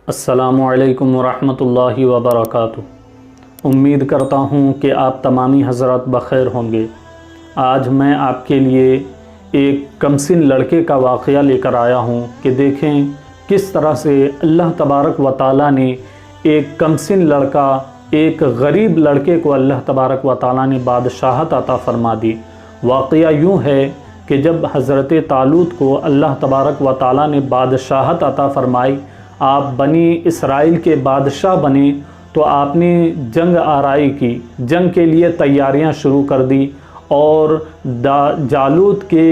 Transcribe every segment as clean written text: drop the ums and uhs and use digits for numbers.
अस्सलामुअलैकुम वरहमतुल्लाहि वबरकातुहू। उम्मीद करता हूँ कि आप तमामी हज़रात बख़ैर होंगे। आज मैं आपके लिए एक कमसिन लड़के का वाक़या लेकर आया हूँ कि देखें किस तरह से अल्लाह तबारक व तआला ने एक कमसिन लड़का, एक गरीब लड़के को अल्लाह तबारक व तआला ने बादशाहत अता फ़रमा दी। वाक़या यूँ है कि जब हज़रत तालूत को अल्लाह तबारक व तआला ने बादशाहत अता फ़रमाई, आप बनी इसराइल के बादशाह बने, तो आपने जंग आराई की, जंग के लिए तैयारियां शुरू कर दी और जालूत के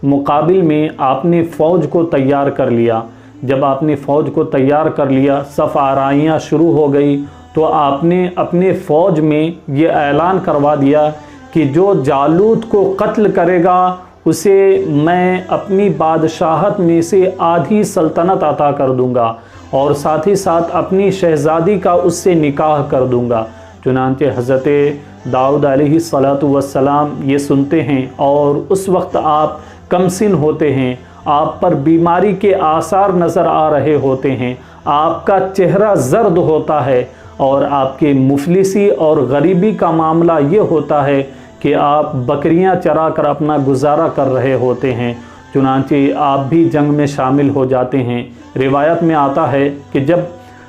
मुकाबिल में आपने फ़ौज को तैयार कर लिया। जब आपने फ़ौज को तैयार कर लिया, सफ़ आराइयाँ शुरू हो गई, तो आपने अपने फ़ौज में ये ऐलान करवा दिया कि जो जालूत को कत्ल करेगा उसे मैं अपनी बादशाहत में से आधी सल्तनत अता कर दूंगा और साथ ही साथ अपनी शहज़ादी का उससे निकाह कर दूंगा। चुनांचे हज़रत दाऊद अलैहिस्सलातु वस्सलाम ये सुनते हैं और उस वक्त आप कमसिन होते हैं, आप पर बीमारी के आसार नज़र आ रहे होते हैं, आपका चेहरा जर्द होता है और आपके मुफलिसी और गरीबी का मामला ये होता है कि आप बकरियां चरा कर अपना गुजारा कर रहे होते हैं। चुनांचे आप भी जंग में शामिल हो जाते हैं। रिवायत में आता है कि जब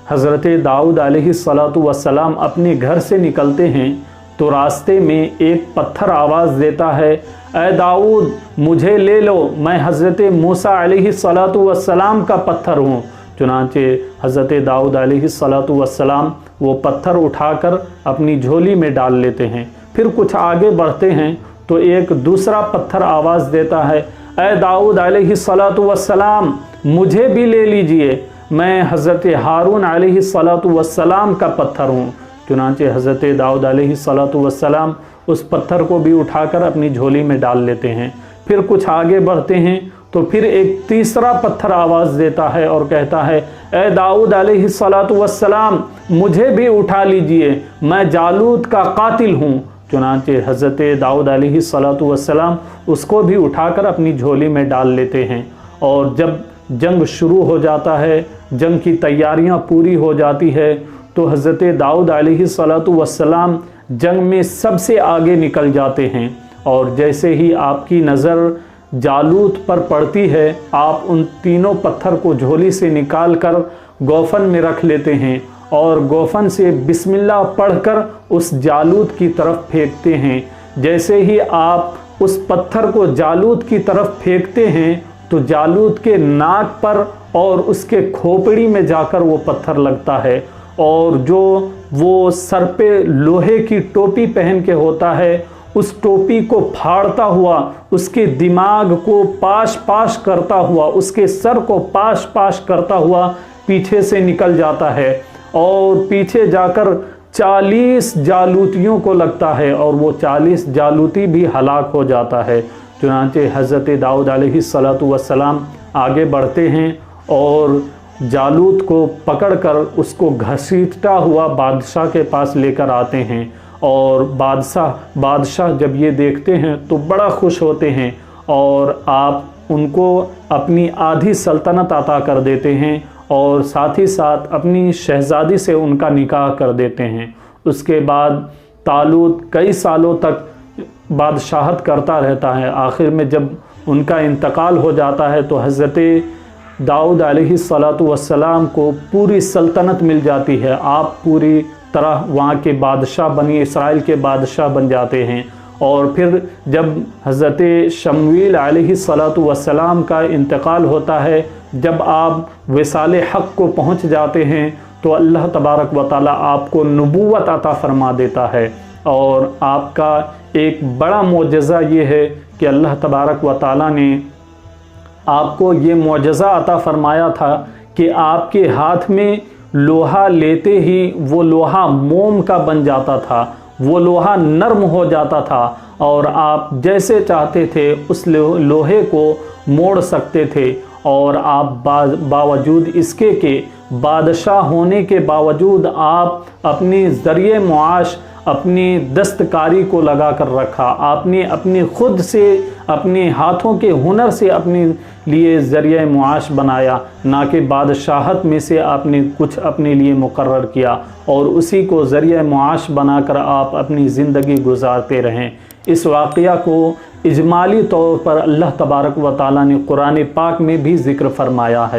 हज़रत दाऊद अलैहिस्सलातु वस्सलाम अपने घर से निकलते हैं तो रास्ते में एक पत्थर आवाज़ देता है, ऐ दाऊद मुझे ले लो, मैं हज़रत मूसा अलैहिस्सलातु वस्सलाम का पत्थर हूँ। चुनांचे हज़रत दाऊद अलैहिस्सलातु वस्सलाम वो पत्थर उठाकर अपनी झोली में डाल लेते हैं। फिर कुछ आगे बढ़ते हैं तो एक दूसरा पत्थर आवाज़ देता है, ऐ दाऊद अलैहिस्सलातु वस्सलाम मुझे भी ले लीजिए, मैं हज़रत हारून अलैहिस्सलातु वस्सलाम का पत्थर हूँ। चुनांचे हज़रत दाऊद अलैहिस्सलातु वस्सलाम उस पत्थर को भी उठाकर अपनी झोली में डाल लेते हैं। फिर कुछ आगे बढ़ते हैं तो फिर एक तीसरा पत्थर आवाज़ देता है और कहता है, ऐ दाऊद अलैहिस्सलातु वस्सलाम मुझे भी उठा लीजिए, मैं जालूत का कातिल हूँ। चुनांचे हज़रत दाऊद अलैहिस्सलातु वस्सलाम उसको भी उठाकर अपनी झोली में डाल लेते हैं। और जब जंग शुरू हो जाता है, जंग की तैयारियां पूरी हो जाती है, तो हज़रत दाऊद अलैहिस्सलातु वस्सलाम जंग में सबसे आगे निकल जाते हैं। और जैसे ही आपकी नज़र जालूत पर पड़ती है, आप उन तीनों पत्थर को झोली से निकाल कर गोफन में रख लेते हैं और गोफन से बिस्मिल्लाह पढ़कर उस जालूत की तरफ फेंकते हैं। जैसे ही आप उस पत्थर को जालूत की तरफ फेंकते हैं तो जालूत के नाक पर और उसके खोपड़ी में जाकर वो पत्थर लगता है और जो वो सर पे लोहे की टोपी पहन के होता है, उस टोपी को फाड़ता हुआ, उसके दिमाग को पाश पाश करता हुआ, उसके सर को पाश पाश करता हुआ पीछे से निकल जाता है और पीछे जाकर 40 जालूतियों को लगता है और वो 40 जालूती भी हलाक हो जाता है। चुनांचे हज़रत दाऊद अलैहिस्सलातु वस्सलाम आगे बढ़ते हैं और जालूत को पकड़कर उसको घसीटता हुआ बादशाह के पास लेकर आते हैं। और बादशाह जब ये देखते हैं तो बड़ा खुश होते हैं और आप उनको अपनी आधी सल्तनत अता कर देते हैं और साथ ही साथ अपनी शहज़ादी से उनका निकाह कर देते हैं। उसके बाद तालूत कई सालों तक बादशाहत करता रहता है। आखिर में जब उनका इंतकाल हो जाता है तो हज़रत दाऊद अलैहिस्सलातु वस्सलाम को पूरी सल्तनत मिल जाती है। आप पूरी तरह वहाँ के बादशाह, बनी इसराइल के बादशाह बन जाते हैं। और फिर जब हज़रत शमूएल अलैहिस्सलातु वस्सलाम का इंतकाल होता है, जब आप विसाले हक़ को पहुँच जाते हैं तो अल्लाह तबारक व तआला आपको नबूवत अता फ़रमा देता है। और आपका एक बड़ा मोजज़ा ये है कि अल्लाह तबारक व तआला ने आपको ये मोजज़ा अता फ़रमाया था कि आपके हाथ में लोहा लेते ही वो लोहा मोम का बन जाता था, वो लोहा नर्म हो जाता था और आप जैसे चाहते थे उस लोहे को मोड़ सकते थे। और आप बावजूद इसके कि बादशाह होने के बावजूद आप अपनी ज़रिए मुआश, अपनी दस्तकारी को लगा कर रखा, आपने अपने खुद से अपने हाथों के हुनर से अपने लिए ज़रिया मुआश बनाया, ना कि बादशाहत में से आपने कुछ अपने लिए मुकर्रर किया और उसी को ज़रिया मुआश बनाकर आप अपनी ज़िंदगी गुजारते रहें। इस वाक़या को इजमाली तौर पर अल्लाह तबारक व तआला ने कुरान पाक में भी ज़िक्र फरमाया है।